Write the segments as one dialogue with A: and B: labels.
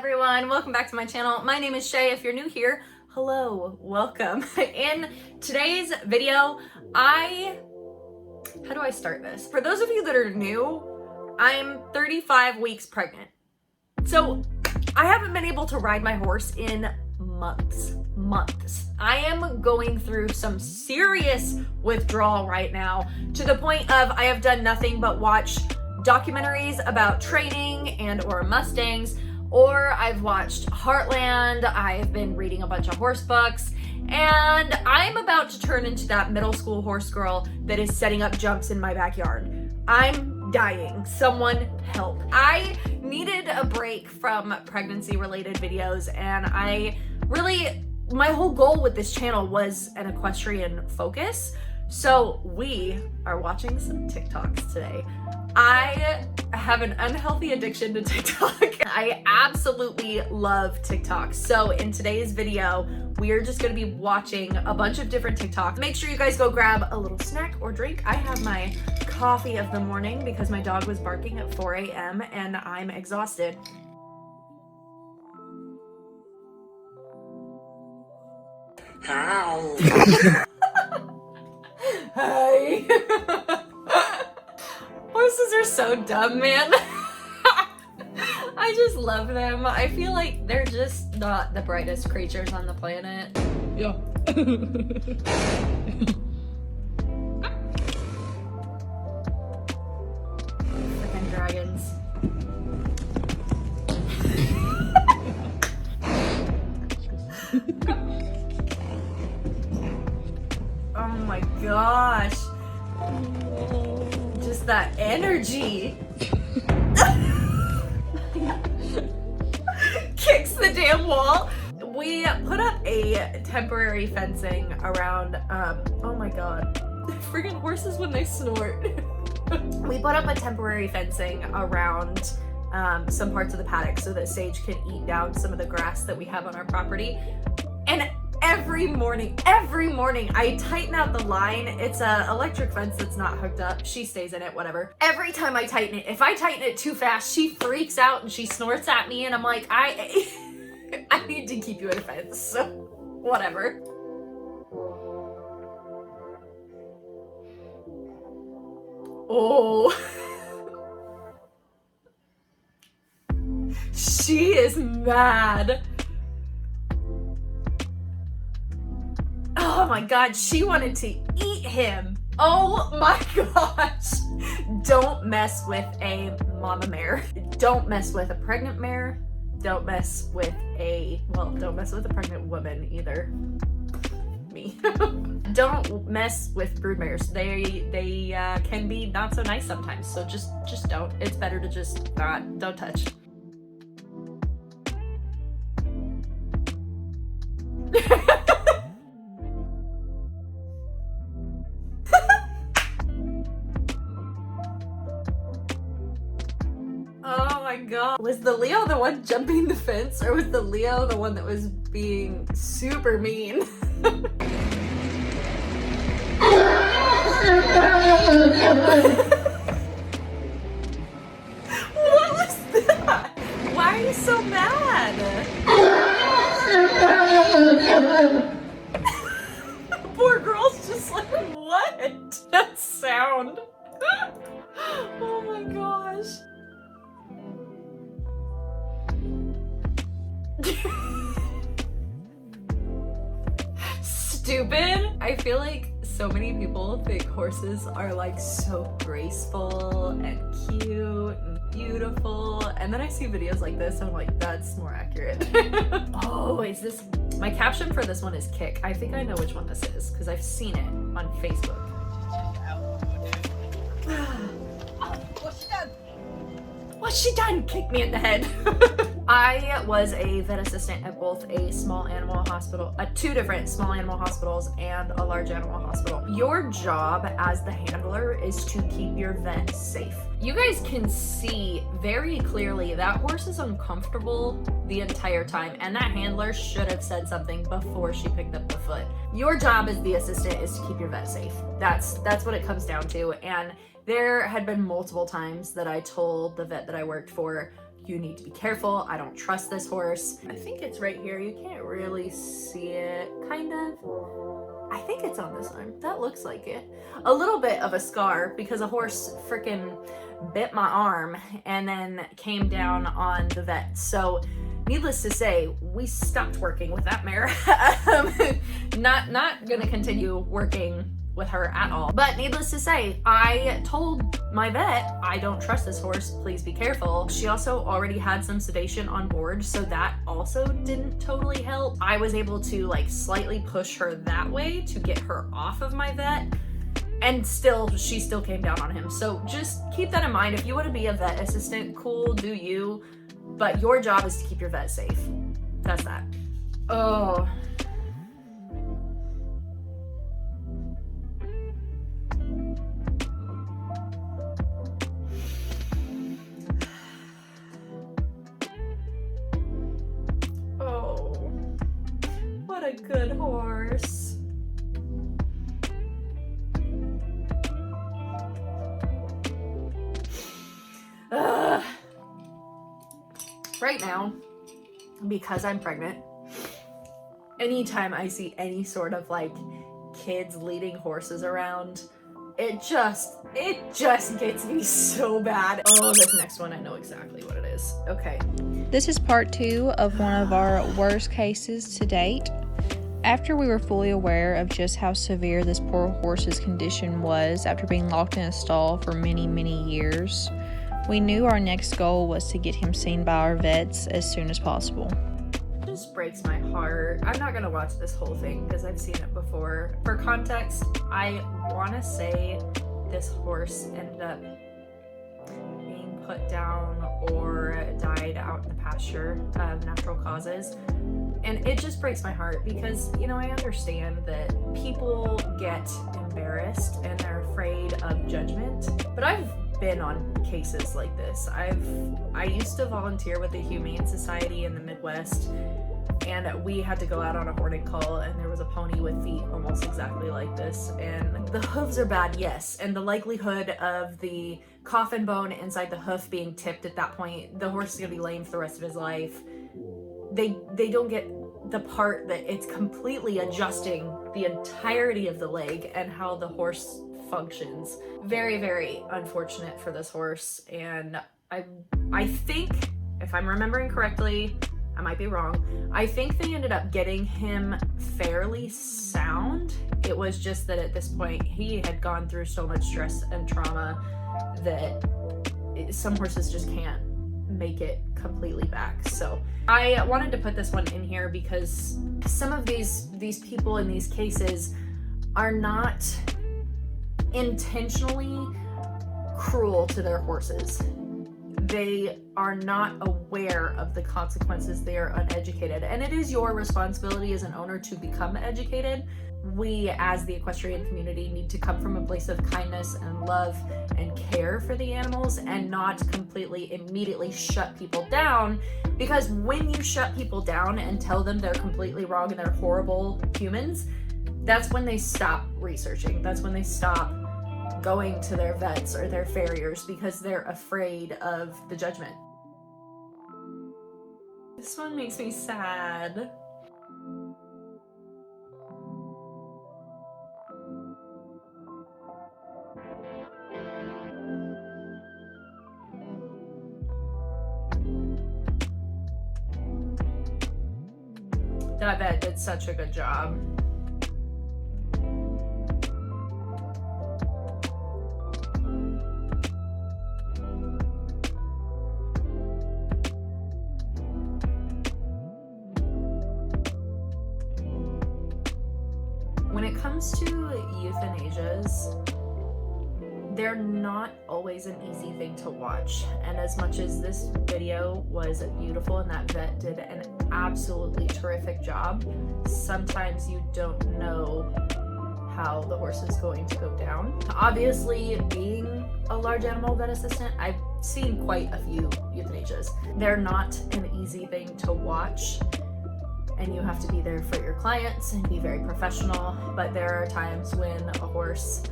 A: everyone, welcome back to my channel. My name is Shay. If you're new here, hello, welcome. In today's video, how do I start this? For those of you that are new, I'm 35 weeks pregnant. So I haven't been able to ride my horse in months. I am going through some serious withdrawal right now, to the point of I have done nothing but watch documentaries about training and or Mustangs, or I've watched Heartland, I've been reading a bunch of horse books, and I'm about to turn into that middle school horse girl that is setting up jumps in my backyard. I'm dying. Someone help. I needed a break from pregnancy related videos, and my whole goal with this channel was an equestrian focus. So we are watching some TikToks today. I have an unhealthy addiction to TikTok. I absolutely love TikTok. So in today's video, we are just gonna be watching a bunch of different TikToks. Make sure you guys go grab a little snack or drink. I have my coffee of the morning because my dog was barking at 4 a.m. and I'm exhausted. Hi. Hi. Horses are so dumb, man. I just love them. I feel like they're just not the brightest creatures on the planet.
B: Yeah.
A: Freaking dragons. Oh my gosh. Just that energy. Kicks the damn wall. We put up a temporary fencing around, oh my god. Friggin' horses when they snort. We put up a temporary fencing around some parts of the paddock so that Sage can eat down some of the grass that we have on our property. And every morning, I tighten out the line. It's a electric fence that's not hooked up. She stays in it, whatever. Every time I tighten it, if I tighten it too fast, she freaks out and she snorts at me, and I'm like, I need to keep you in a fence, so whatever. Oh. She is mad. Oh my god, she wanted to eat him. Oh my gosh. Don't mess with a mama mare. Don't mess with a pregnant mare. Don't mess with a pregnant woman either. Me. Don't mess with brood mares. They can be not so nice sometimes, so just don't. It's better to just don't touch. Oh my god. Was the Leo the one jumping the fence, or was the Leo the one that was being super mean? What was that? Why are you so mad? Poor girl's just like, what? That sound. Oh my gosh. Stupid. I feel like so many people think horses are like so graceful and cute and beautiful, and then I see videos like this and I'm like, that's more accurate. Oh, is this my caption for this one is kick. I think I know which one this is because I've seen it on Facebook. What's she done? Kick me in the head. I was a vet assistant at both a small animal hospital, two different small animal hospitals and a large animal hospital. Your job as the handler is to keep your vet safe. You guys can see very clearly that horse is uncomfortable the entire time, and that handler should have said something before she picked up the foot. Your job as the assistant is to keep your vet safe. That's what it comes down to. And there had been multiple times that I told the vet that I worked for, you need to be careful. I don't trust this horse. I think it's right here. You can't really see it, kind of. I think it's on this arm. That looks like it. A little bit of a scar because a horse freaking bit my arm and then came down on the vet. So needless to say, we stopped working with that mare. Not gonna continue working with her at all. But needless to say, I told my vet, I don't trust this horse, please be careful. She also already had some sedation on board, so that also didn't totally help. I was able to like slightly push her that way to get her off of my vet, and she still came down on him. So just keep that in mind. If you want to be a vet assistant, cool, do you, but your job is to keep your vet safe. That's that. Oh. What a good horse. Right now, because I'm pregnant, anytime I see any sort of like kids leading horses around, it just gets me so bad. Oh, this next one, I know exactly what it is. Okay.
B: This is part 2 of one of our worst cases to date. After we were fully aware of just how severe this poor horse's condition was after being locked in a stall for many, many years, we knew our next goal was to get him seen by our vets as soon as possible.
A: It just breaks my heart. I'm not gonna watch this whole thing because I've seen it before. For context, I wanna say this horse ended up being put down or died out in the pasture of natural causes. And it just breaks my heart because, you know, I understand that people get embarrassed and they're afraid of judgment, but I've been on cases like this. I used to volunteer with the Humane Society in the Midwest, and we had to go out on a hoarding call, and there was a pony with feet almost exactly like this, and the hooves are bad, yes, and the likelihood of the coffin bone inside the hoof being tipped at that point, the horse is gonna be lame for the rest of his life. They don't get the part that it's completely adjusting the entirety of the leg and how the horse functions. Very, very unfortunate for this horse, and I think, if I'm remembering correctly, I might be wrong, I think they ended up getting him fairly sound. It was just that at this point he had gone through so much stress and trauma that some horses just can't make it completely back. So I wanted to put this one in here because some of these people in these cases are not intentionally cruel to their horses. They are not aware of the consequences. They are uneducated, and it is your responsibility as an owner to become educated. We, as the equestrian community, need to come from a place of kindness and love and care for the animals, and not completely immediately shut people down, because when you shut people down and tell them they're completely wrong and they're horrible humans, that's when they stop researching. That's when they stop going to their vets or their farriers, because they're afraid of the judgment. This one makes me sad. That vet did such a good job. When it comes to euthanasias, they're not always an easy thing to watch. And as much as this video was beautiful and that vet did an absolutely terrific job, sometimes you don't know how the horse is going to go down. Obviously, being a large animal vet assistant, I've seen quite a few euthanasias. They're not an easy thing to watch, and you have to be there for your clients and be very professional, but there are times when a horse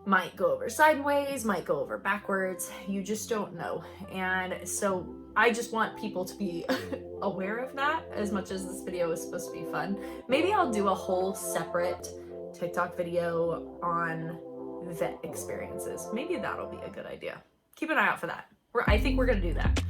A: might go over sideways, might go over backwards, you just don't know. And so I just want people to be aware of that as much as this video is supposed to be fun. Maybe I'll do a whole separate TikTok video on vet experiences. Maybe that'll be a good idea. Keep an eye out for that. I think we're gonna do that.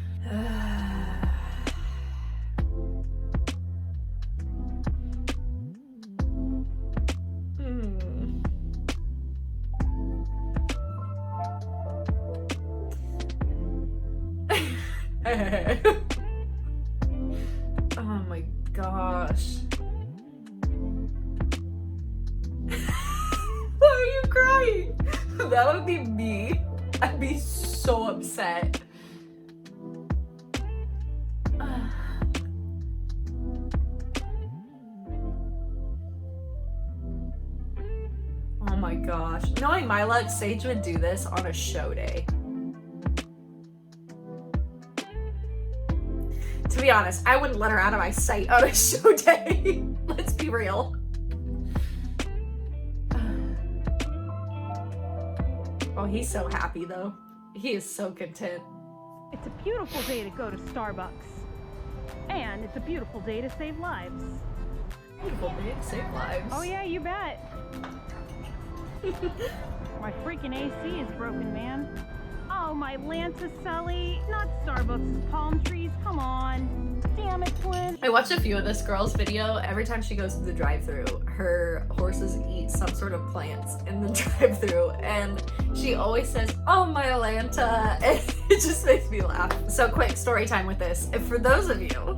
A: Oh my gosh. Why are you crying? That would be me. I'd be so upset. Oh my gosh. Knowing my luck, Sage would do this on a show day. To be honest, I wouldn't let her out of my sight on a show day. Let's be real. Oh, he's so happy though. He is so content.
C: It's a beautiful day to go to Starbucks. And it's a beautiful day to save lives.
A: Beautiful day to save lives.
C: Oh yeah, you bet. My freaking AC is broken, man. Oh, my Lanta Sully. Not Starbucks' palm trees. Come on. Damn it, Flynn.
A: I watched a few of this girl's video. Every time she goes to the drive-thru, her horses eat some sort of plants in the drive-thru, and she always says, "Oh, my Lanta," and it just makes me laugh. So quick story time with this. If for those of you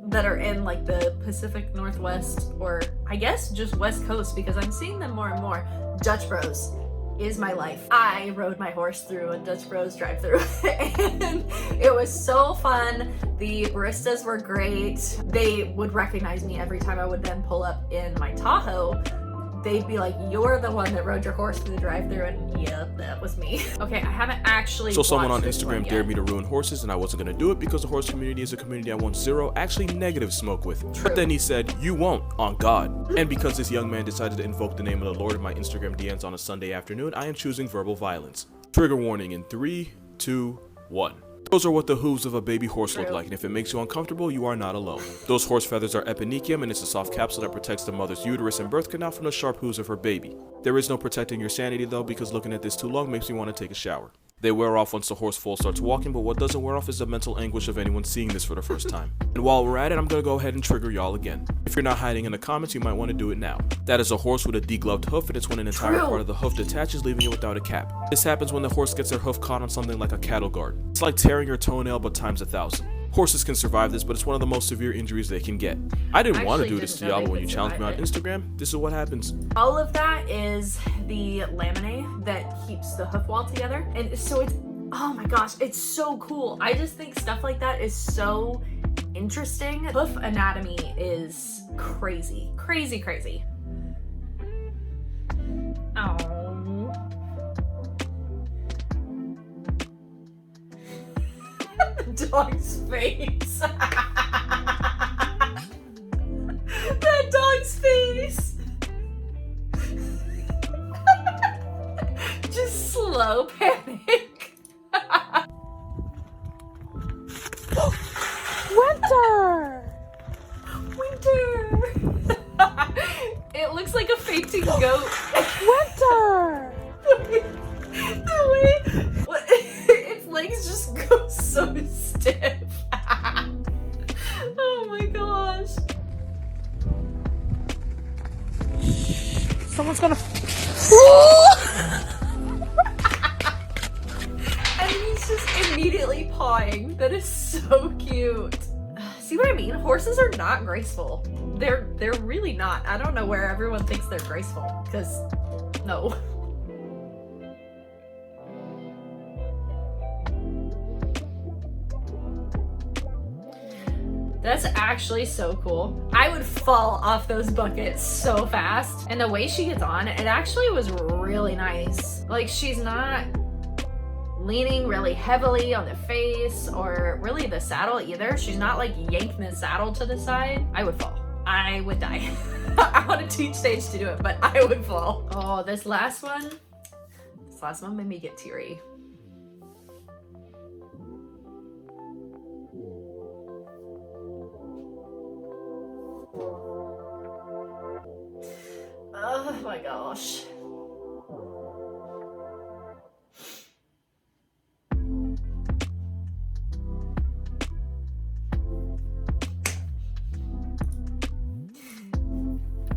A: that are in like the Pacific Northwest, or I guess just West Coast, because I'm seeing them more and more, Dutch Bros is my life. I rode my horse through a Dutch Bros drive-thru and it was so fun. The baristas were great. They would recognize me every time I would then pull up in my Tahoe. They'd be like, "You're the one that rode your horse through the drive-thru," and yeah, that was me. Okay, I haven't actually
D: So someone on
A: watched this one
D: Instagram
A: yet.
D: dared me to ruin horses, and I wasn't gonna do it because the horse community is a community I want zero, actually negative smoke with.
A: True.
D: But then he said, "You won't, on God." And because this young man decided to invoke the name of the Lord in my Instagram DMs on a Sunday afternoon, I am choosing verbal violence. Trigger warning in 3, 2, 1. Those are what the hooves of a baby horse look
A: True.
D: like, and if it makes you uncomfortable, you are not alone. Those horse feathers are eponychium, and it's a soft capsule that protects the mother's uterus and birth canal from the sharp hooves of her baby. There is no protecting your sanity though, because looking at this too long makes me want to take a shower. They wear off once the horse foal starts walking, but what doesn't wear off is the mental anguish of anyone seeing this for the first time. And while we're at it, I'm gonna go ahead and trigger y'all again. If you're not hiding in the comments, you might want to do it now. That is a horse with a degloved hoof, and it's when an entire
A: True.
D: part of the hoof detaches, leaving it without a cap. This happens when the horse gets their hoof caught on something like a cattle guard. It's like tearing your toenail, but times 1,000. Horses can survive this, but it's one of the most severe injuries they can get. I didn't want to
A: actually
D: do this to
A: didn't know
D: y'all,
A: they
D: but when
A: could
D: you challenge me on
A: survive
D: Instagram, this is what happens.
A: All of that is the laminae that keeps the hoof wall together. And so it's, oh my gosh, it's so cool. I just think stuff like that is so interesting. Hoof anatomy is crazy, crazy, crazy. Oh. The dog's face. That dog's face. Just slow panic.
C: Winter!
A: Winter. It looks like a fainting goat.
C: Winter!
A: The way its legs just go so stiff. Oh my gosh.
C: Someone's gonna...
A: And he's just immediately pawing. That is so cute. See what I mean? Horses are not graceful. They're really not. I don't know where everyone thinks they're graceful, because no. That's actually so cool. I would fall off those buckets so fast. And the way she gets on, it actually was really nice. Like, she's not leaning really heavily on the face or really the saddle either. She's not like yanking the saddle to the side. I would fall. I would die. I want to teach Sage to do it, but I would fall. Oh, this last one made me get teary. Oh my gosh.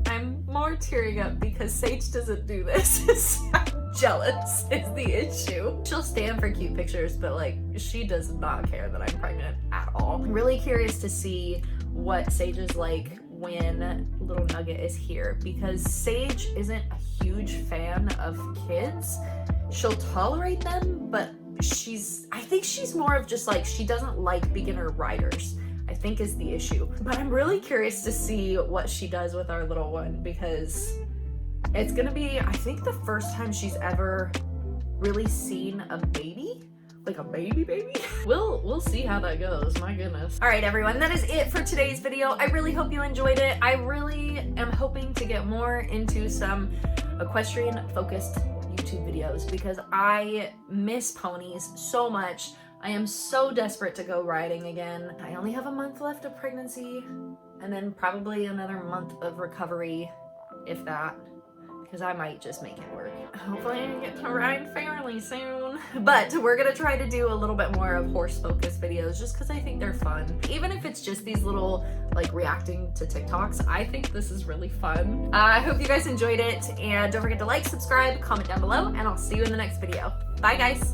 A: I'm more tearing up because Sage doesn't do this. I'm jealous is the issue. She'll stand for cute pictures, but like she does not care that I'm pregnant at all. I'm really curious to see what Sage is like when little Nugget is here, because Sage isn't a huge fan of kids. She'll tolerate them, but I think she's more of just like, she doesn't like beginner riders, I think is the issue. But I'm really curious to see what she does with our little one, because it's gonna be, I think, the first time she's ever really seen a baby. Like a baby. We'll see how that goes, my goodness. All right, everyone, that is it for today's video. I really hope you enjoyed it. I really am hoping to get more into some equestrian focused YouTube videos because I miss ponies so much. I am so desperate to go riding again. I only have a month left of pregnancy and then probably another month of recovery, if that, because I might just make it work. Hopefully I get to ride fairly soon. But we're gonna try to do a little bit more of horse focused videos just because I think they're fun. Even if it's just these little like reacting to TikToks, I think this is really fun. I hope you guys enjoyed it, and don't forget to like, subscribe, comment down below, and I'll see you in the next video. Bye guys.